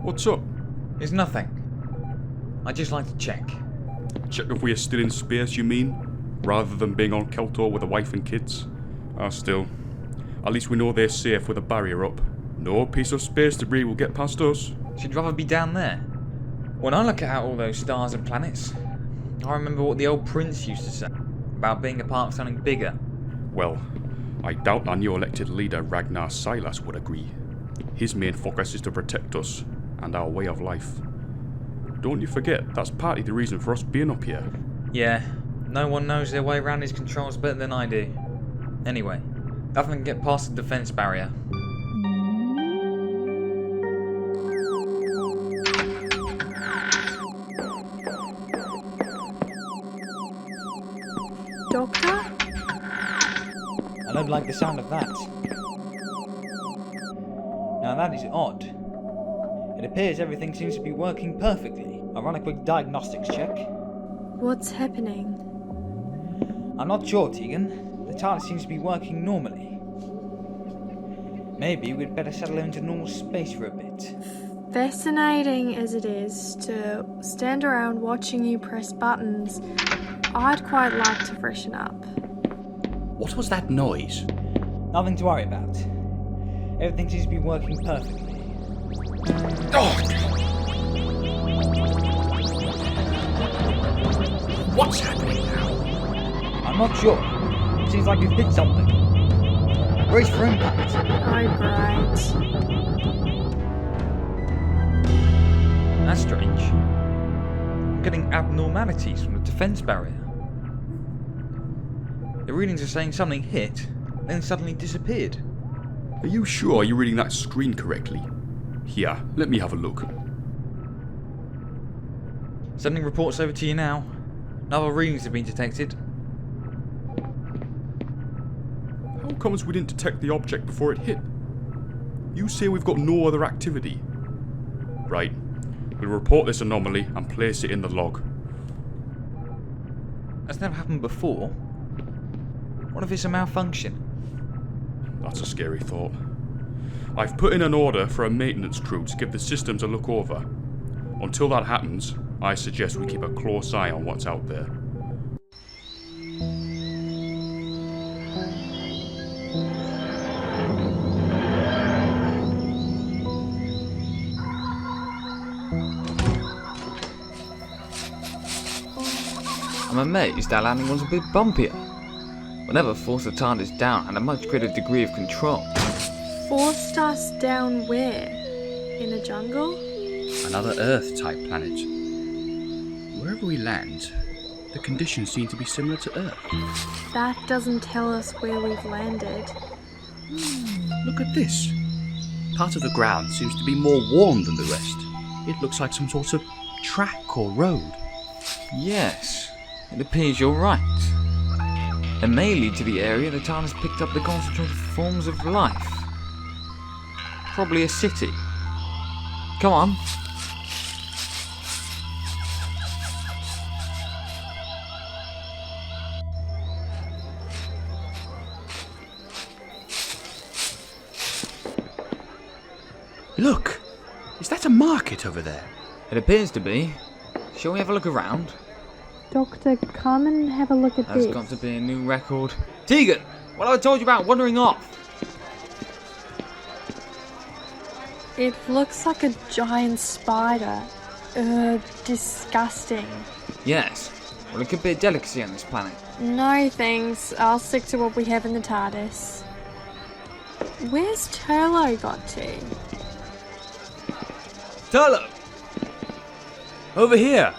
What's up? It's nothing. I'd just like to check. Check if we are still in space, you mean? Rather than being on Keltor with a wife and kids? Still. At least we know they're safe with a barrier up. No piece of space debris will get past us. She'd rather be down there. When I look at all those stars and planets, I remember what the old prince used to say about being a part of something bigger. Well, I doubt our new elected leader Ragnar Silas would agree. His main focus is to protect us and our way of life. Don't you forget, that's partly the reason for us being up here. Yeah, no one knows their way around his controls better than I do. Anyway, nothing can get past the defense barrier. Doctor? I don't like the sound of that. Now that is odd. It appears everything seems to be working perfectly. I'll run a quick diagnostics check. What's happening? I'm not sure, Tegan. The TARDIS seems to be working normally. Maybe we'd better settle into normal space for a bit. Fascinating as it is to stand around watching you press buttons, I'd quite like to freshen up. What was that noise? Nothing to worry about. Everything seems to be working perfectly. Oh! What's happening now? I'm not sure. It seems like you've hit something. Brace for impact. Oh, great. That's strange. I'm getting abnormalities from the defense barrier. The readings are saying something hit, then suddenly disappeared. Are you sure you're reading that screen correctly? Here, let me have a look. Sending reports over to you now. Other readings have been detected. How comes we didn't detect the object before it hit? You say we've got no other activity. Right. We'll report this anomaly and place it in the log. That's never happened before. What if it's a malfunction? That's a scary thought. I've put in an order for a maintenance crew to give the systems a look over. Until that happens, I suggest we keep a close eye on what's out there. I'm amazed our landing was a bit bumpier. Whatever forced the TARDIS down had a much greater degree of control. Forced us down where? In a jungle? Another Earth-type planet. Wherever we land, the conditions seem to be similar to Earth. That doesn't tell us where we've landed. Look at this. Part of the ground seems to be more worn than the rest. It looks like some sort of track or road. Yes, it appears you're right. It may lead to the area the TARDIS picked up the concentrated forms of life. Probably a city. Come on. Look! Is that a market over there? It appears to be. Shall we have a look around? Doctor, come and have a look at That's this. got to be a new record. Tegan! What have I told you about wandering off? It looks like a giant spider. Disgusting. Yes. Well, it could be a delicacy on this planet. No thanks, I'll stick to what we have in the TARDIS. Where's Turlough got to? Turlough! Over here!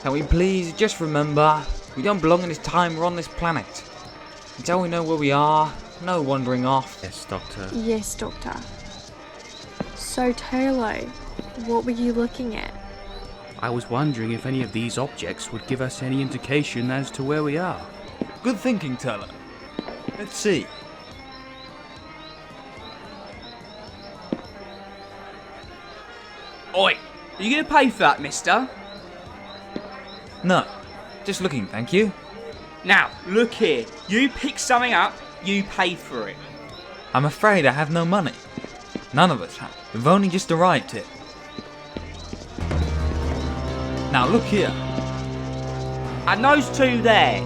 Can we please just remember, we don't belong in this time or on this planet. Until we know where we are, no wandering off. Yes, Doctor. Yes, Doctor. So, Turlough, what were you looking at? I was wondering if any of these objects would give us any indication as to where we are. Good thinking, Turlough. Let's see. Oi, are you going to pay for that, mister? No, just looking, thank you. Now, look here. You pick something up, you pay for it. I'm afraid I have no money. None of us have. We've only just arrived here. Now look here. And those two there.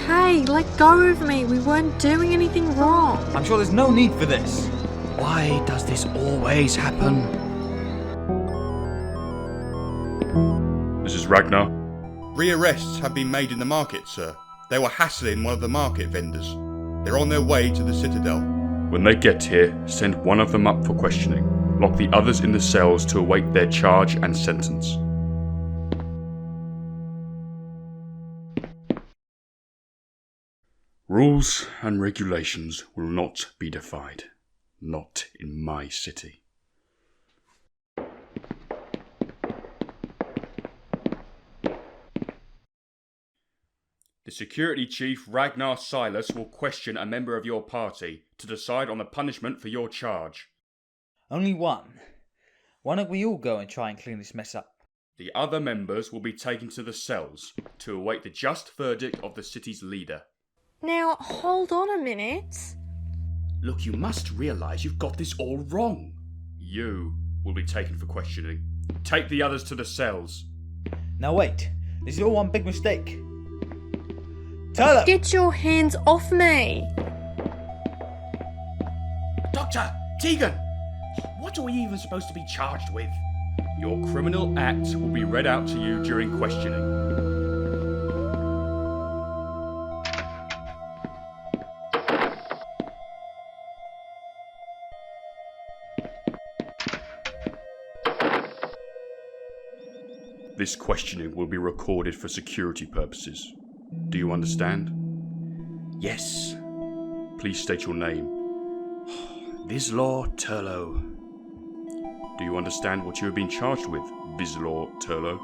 Hey, let go of me. We weren't doing anything wrong. I'm sure there's no need for this. Why does this always happen? This is Ragnar. Rearrests have been made in the market, sir. They were hassling one of the market vendors. They're on their way to the citadel. When they get here, send one of them up for questioning. Lock the others in the cells to await their charge and sentence. Rules and regulations will not be defied. Not in my city. The security chief, Ragnar Silas, will question a member of your party to decide on the punishment for your charge. Only one. Why don't we all go and try and clean this mess up? The other members will be taken to the cells to await the just verdict of the city's leader. Now, hold on a minute. Look, you must realise you've got this all wrong. You will be taken for questioning. Take the others to the cells. Now wait, this is all one big mistake. Turlough! Get your hands off me. Doctor! Tegan! What are we even supposed to be charged with? Your criminal act will be read out to you during questioning. This questioning will be recorded for security purposes. Do you understand? Yes. Please state your name. Vislaw Turlough. Do you understand what you have been charged with, Vislaw Turlough?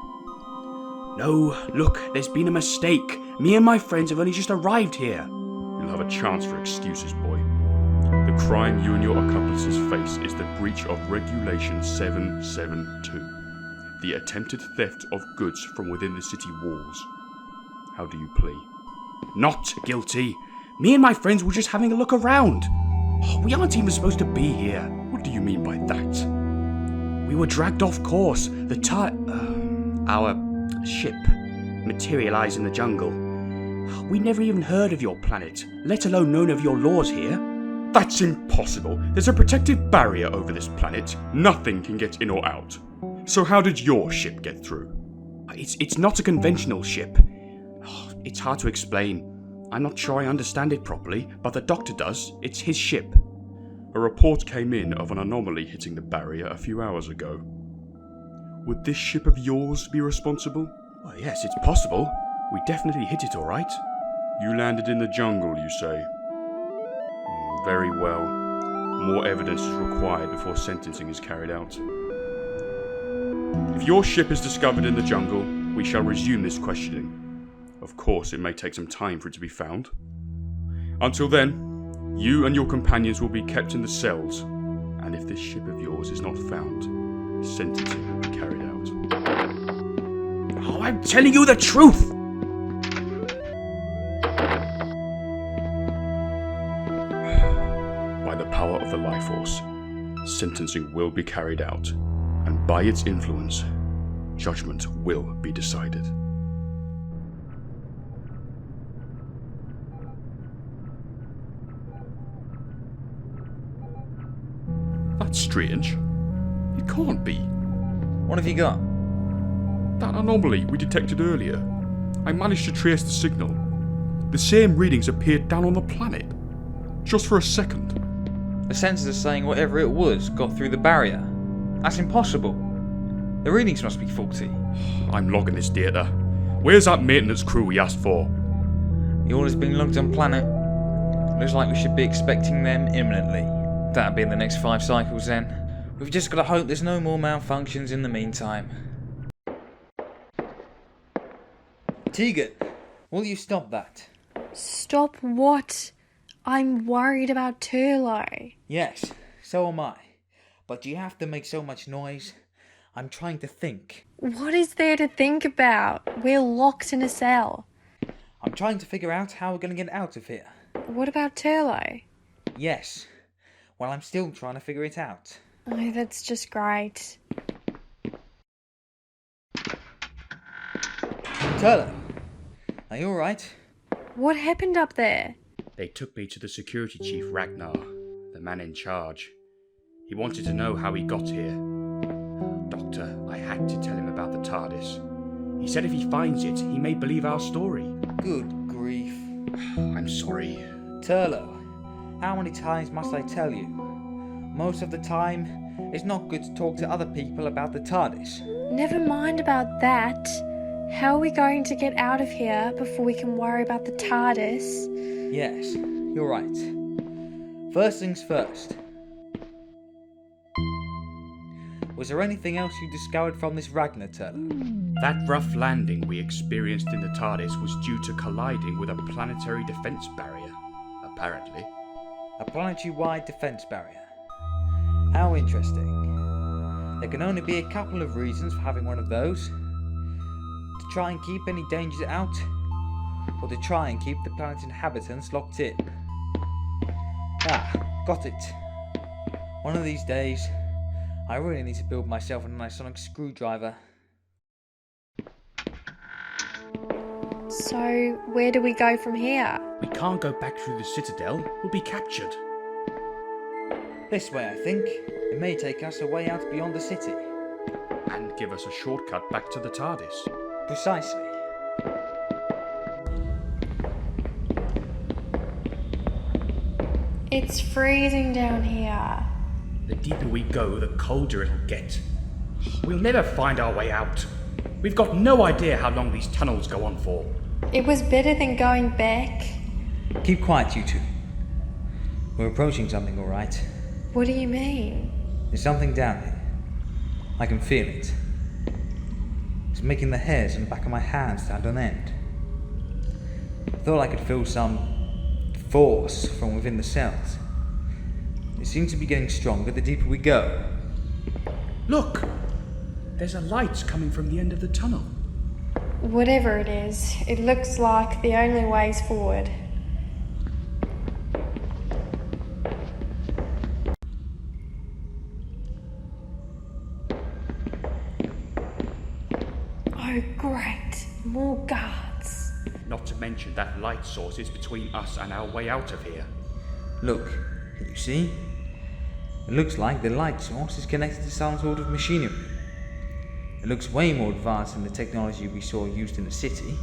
No, look, there's been a mistake. Me and my friends have only just arrived here. You'll have a chance for excuses, boy. The crime you and your accomplices face is the breach of Regulation 772. The attempted theft of goods from within the city walls. How do you plea? Not guilty. Me and my friends were just having a look around. We aren't even supposed to be here. What do you mean by that? We were dragged off course. Our ship materialized in the jungle. We never even heard of your planet, let alone known of your laws here. That's impossible. There's a protective barrier over this planet. Nothing can get in or out. So how did your ship get through? It's not a conventional ship. It's hard to explain. I'm not sure I understand it properly, but the doctor does. It's his ship. A report came in of an anomaly hitting the barrier a few hours ago. Would this ship of yours be responsible? Well, yes, it's possible. We definitely hit it all right. You landed in the jungle, you say? Very well. More evidence is required before sentencing is carried out. If your ship is discovered in the jungle, we shall resume this questioning. Of course, it may take some time for it to be found. Until then, you and your companions will be kept in the cells, and if this ship of yours is not found, sentencing will be carried out. Oh, I'm telling you the truth! By the power of the Life Force, sentencing will be carried out, and by its influence, judgment will be decided. That's strange. It can't be. What have you got? That anomaly we detected earlier. I managed to trace the signal. The same readings appeared down on the planet. Just for a second. The sensors are saying whatever it was got through the barrier. That's impossible. The readings must be faulty. I'm logging this data. Where's that maintenance crew we asked for? The order's been logged on planet. Looks like we should be expecting them imminently. That'll be in the next 5 cycles then. We've just got to hope there's no more malfunctions in the meantime. Tegan, will you stop that? Stop what? I'm worried about Turlough. Yes, so am I. But you have to make so much noise. I'm trying to think. What is there to think about? We're locked in a cell. I'm trying to figure out how we're going to get out of here. What about Turlough? Yes. Well, I'm still trying to figure it out. Oh, that's just great. Turlough, are you alright? What happened up there? They took me to the security chief, Ragnar, the man in charge. He wanted to know how he got here. Doctor, I had to tell him about the TARDIS. He said if he finds it, he may believe our story. Good grief. I'm sorry. Turlough, how many times must I tell you? Most of the time, it's not good to talk to other people about the TARDIS. Never mind about that. How are we going to get out of here before we can worry about the TARDIS? Yes, you're right. First things first. Was there anything else you discovered from this Ragnar, Turlough? That rough landing we experienced in the TARDIS was due to colliding with a planetary defense barrier, apparently. A planetary-wide defense barrier. How interesting. There can only be a couple of reasons for having one of those. To try and keep any dangers out, or to try and keep the planet's inhabitants locked in. Ah, got it. One of these days, I really need to build myself an sonic screwdriver. So, where do we go from here? We can't go back through the citadel. We'll be captured. This way, I think. It may take us a way out beyond the city. And give us a shortcut back to the TARDIS. Precisely. It's freezing down here. The deeper we go, the colder it'll get. We'll never find our way out. We've got no idea how long these tunnels go on for. It was better than going back. Keep quiet, you two. We're approaching something, alright? What do you mean? There's something down here. I can feel it. It's making the hairs on the back of my hands stand on end. I thought I could feel some force from within the cells. It seems to be getting stronger the deeper we go. Look! There's a light coming from the end of the tunnel. Whatever it is, it looks like the only way's forward. Oh, great. More guards. Not to mention that light source is between us and our way out of here. Look, can you see? It looks like the light source is connected to some sort of machinery. It looks way more advanced than the technology we saw used in the city.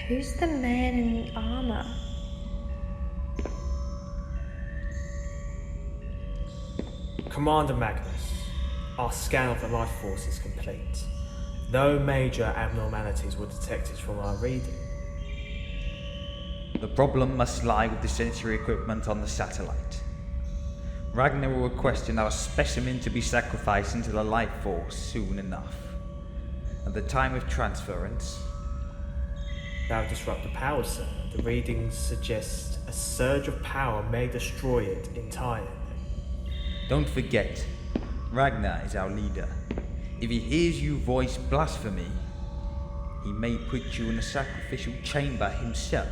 Who's the man in the armour? Commander Magnus, our scan of the life force is complete. No major abnormalities were detected from our reading. The problem must lie with the sensory equipment on the satellite. Ragnar will request another specimen to be sacrificed into the life force soon enough. At the time of transference... That would disrupt the power, sir. The readings suggest a surge of power may destroy it entirely. Don't forget, Ragnar is our leader. If he hears you voice blasphemy, he may put you in a sacrificial chamber himself.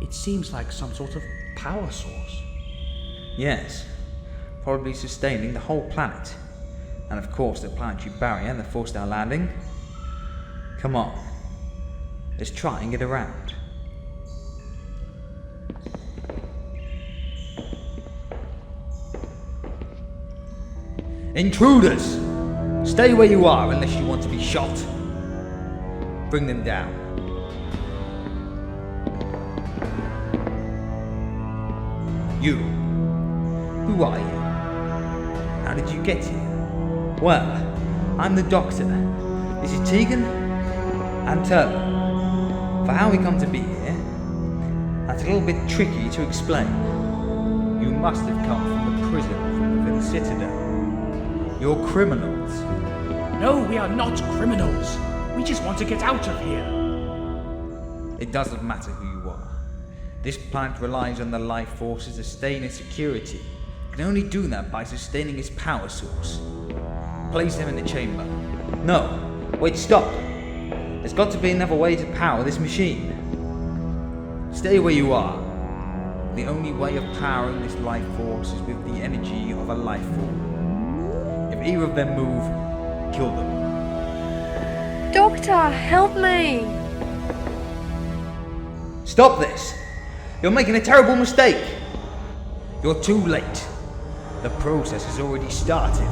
It seems like some sort of power source. Yes, probably sustaining the whole planet. And of course the planetary barrier that forced our landing. Come on, let's try and get around. Intruders! Stay where you are unless you want to be shot. Bring them down. You. Who are you? How did you get here? Well, I'm the Doctor. This is Tegan and Turlough. For how we come to be here, that's a little bit tricky to explain. You must have come from the prison from within the citadel. You're criminals. No, we are not criminals. We just want to get out of here. It doesn't matter who you are. This planet relies on the life force to sustain its security. It can only do that by sustaining its power source. Place them in the chamber. No, wait, stop. There's got to be another way to power this machine. Stay where you are. The only way of powering this life force is with the energy of a life form. If either of them move, kill them. Doctor, help me! Stop this! You're making a terrible mistake! You're too late. The process has already started.